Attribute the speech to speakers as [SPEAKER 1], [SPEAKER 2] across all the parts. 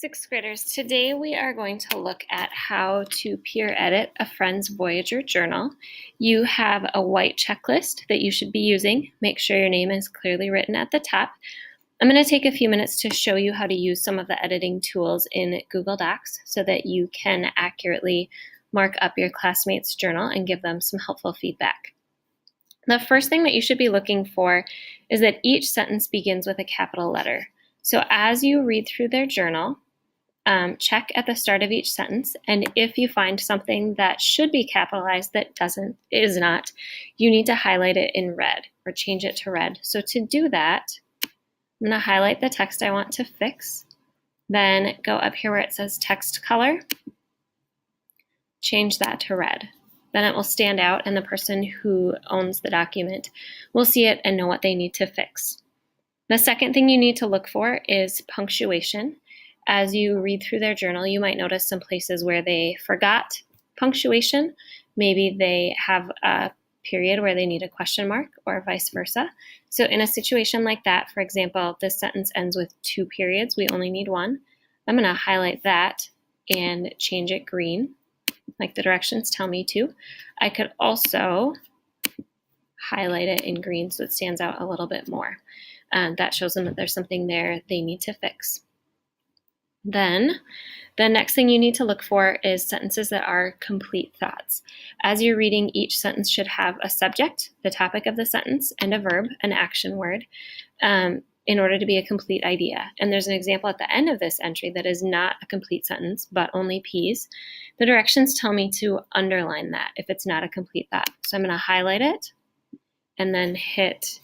[SPEAKER 1] Sixth graders, today we are going to look at how to peer edit a friend's Voyager journal. You have a white checklist that you should be using. Make sure your name is clearly written at the top. I'm going to take a few minutes to show you how to use some of the editing tools in Google Docs so that you can accurately mark up your classmates' journal and give them some helpful feedback. The first thing that you should be looking for is that each sentence begins with a capital letter. So as you read through their journal, check at the start of each sentence, and if you find something that should be capitalized that is not, you need to highlight it in red or change it to red. So to do that, I'm going to highlight the text I want to fix, then go up here where it says text color, change that to red. Then it will stand out and the person who owns the document will see it and know what they need to fix. The second thing you need to look for is punctuation. As you read through their journal, you might notice some places where they forgot punctuation. Maybe they have a period where they need a question mark or vice versa. So in a situation like that, for example, this sentence ends with 2 periods. We only need 1. I'm going to highlight that and change it green, like the directions tell me to. I could also highlight it in green so it stands out a little bit more. That shows them that there's something there they need to fix. Then, the next thing you need to look for is sentences that are complete thoughts. As you're reading, each sentence should have a subject, the topic of the sentence, and a verb, an action word, in order to be a complete idea. And there's an example at the end of this entry that is not a complete sentence, but only P's. The directions tell me to underline that if it's not a complete thought. So I'm going to highlight it and then hit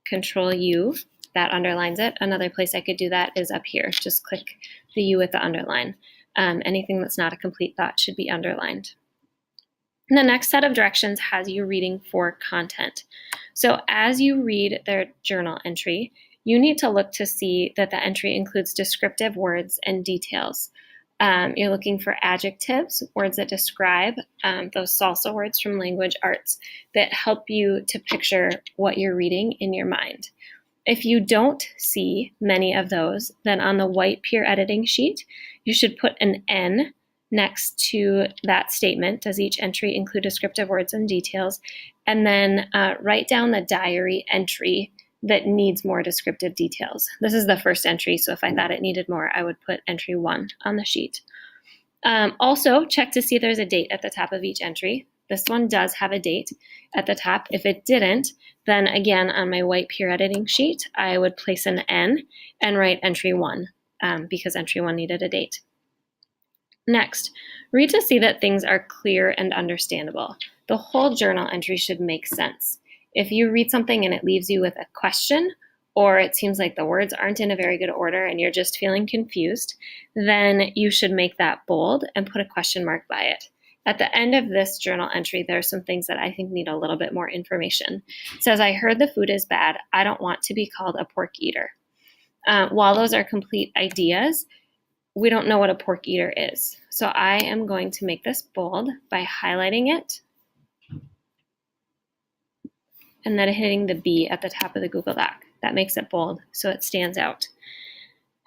[SPEAKER 1] Control U. That underlines it. Another place I could do that is up here. Just click the U with the underline. Anything that's not a complete thought should be underlined. And the next set of directions has you reading for content. So as you read their journal entry, you need to look to see that the entry includes descriptive words and details. You're looking for adjectives, words that describe those salsa words from language arts that help you to picture what you're reading in your mind. If you don't see many of those, then on the white peer editing sheet, you should put an N next to that statement. Does each entry include descriptive words and details? And then write down the diary entry that needs more descriptive details. This is the first entry, so if I thought it needed more, I would put entry 1 on the sheet. Also, check to see if there's a date at the top of each entry. This one does have a date at the top. If it didn't, then again, on my white peer editing sheet, I would place an N and write entry 1 because entry 1 needed a date. Next, read to see that things are clear and understandable. The whole journal entry should make sense. If you read something and it leaves you with a question, or it seems like the words aren't in a very good order and you're just feeling confused, then you should make that bold and put a question mark by it. At the end of this journal entry, there are some things that I think need a little bit more information. It says, I heard the food is bad. I don't want to be called a pork eater. While those are complete ideas, we don't know what a pork eater is. So I am going to make this bold by highlighting it and then hitting the B at the top of the Google Doc. That makes it bold so it stands out.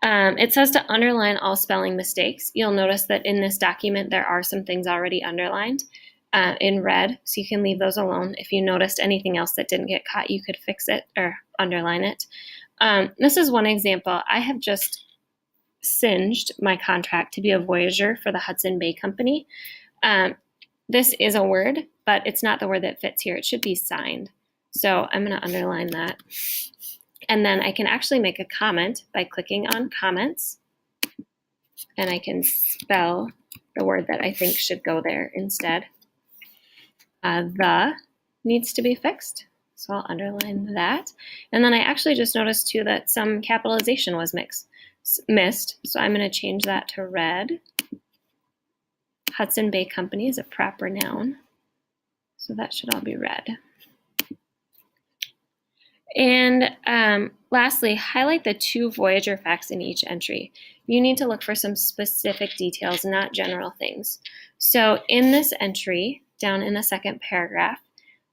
[SPEAKER 1] It says to underline all spelling mistakes. You'll notice that in this document there are some things already underlined in red, so you can leave those alone. If you noticed anything else that didn't get caught, you could fix it or underline it. This is one example. I have just singed my contract to be a Voyager for the Hudson Bay Company. This is a word, but it's not the word that fits here. It should be signed. So I'm going to underline that. And then I can actually make a comment by clicking on comments, and I can spell the word that I think should go there instead. The needs to be fixed, so I'll underline that. And then I actually just noticed too that some capitalization was missed, so I'm going to change that to red. Hudson Bay Company is a proper noun, so that should all be red. And lastly, highlight the 2 Voyager facts in each entry. You need to look for some specific details, not general things. So in this entry, down in the second paragraph,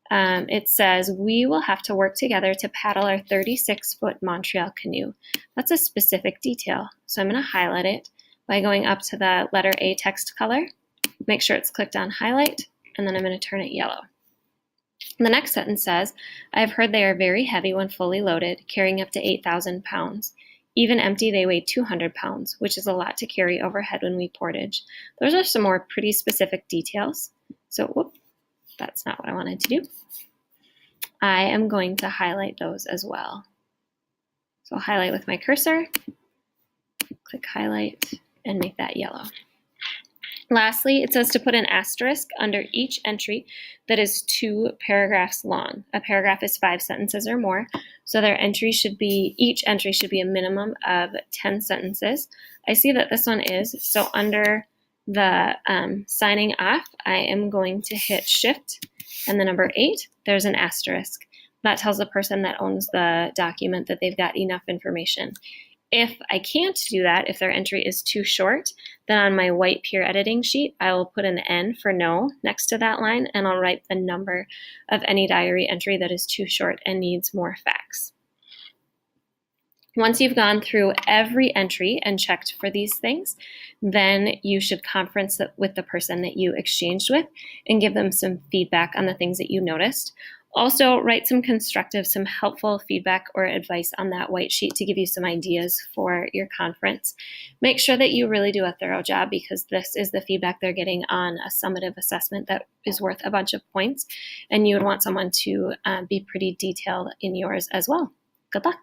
[SPEAKER 1] it says, we will have to work together to paddle our 36-foot Montreal canoe. That's a specific detail. So I'm going to highlight it, by going up to the letter A text color, make sure it's clicked on highlight, and then I'm going to turn it yellow. The next sentence says, I have heard they are very heavy when fully loaded, carrying up to 8,000 pounds. Even empty, they weigh 200 pounds, which is a lot to carry overhead when we portage. Those are some more pretty specific details. So, whoop, that's not what I wanted to do. I am going to highlight those as well. So I'll highlight with my cursor, click highlight, and make that yellow. Lastly, it says to put an asterisk under each entry that is 2 paragraphs long. A paragraph is 5 sentences or more, so each entry should be a minimum of 10 sentences. I see that this one is, so under the signing off, I am going to hit Shift and the number 8. There's an asterisk. That tells the person that owns the document that they've got enough information. If I can't do that, if their entry is too short, then on my white peer editing sheet, I will put an N for no next to that line, and I'll write the number of any diary entry that is too short and needs more facts. Once you've gone through every entry and checked for these things, then you should conference with the person that you exchanged with and give them some feedback on the things that you noticed. Also, write some constructive, some helpful feedback or advice on that white sheet to give you some ideas for your conference. Make sure that you really do a thorough job, because this is the feedback they're getting on a summative assessment that is worth a bunch of points, and you would want someone to be pretty detailed in yours as well. Good luck.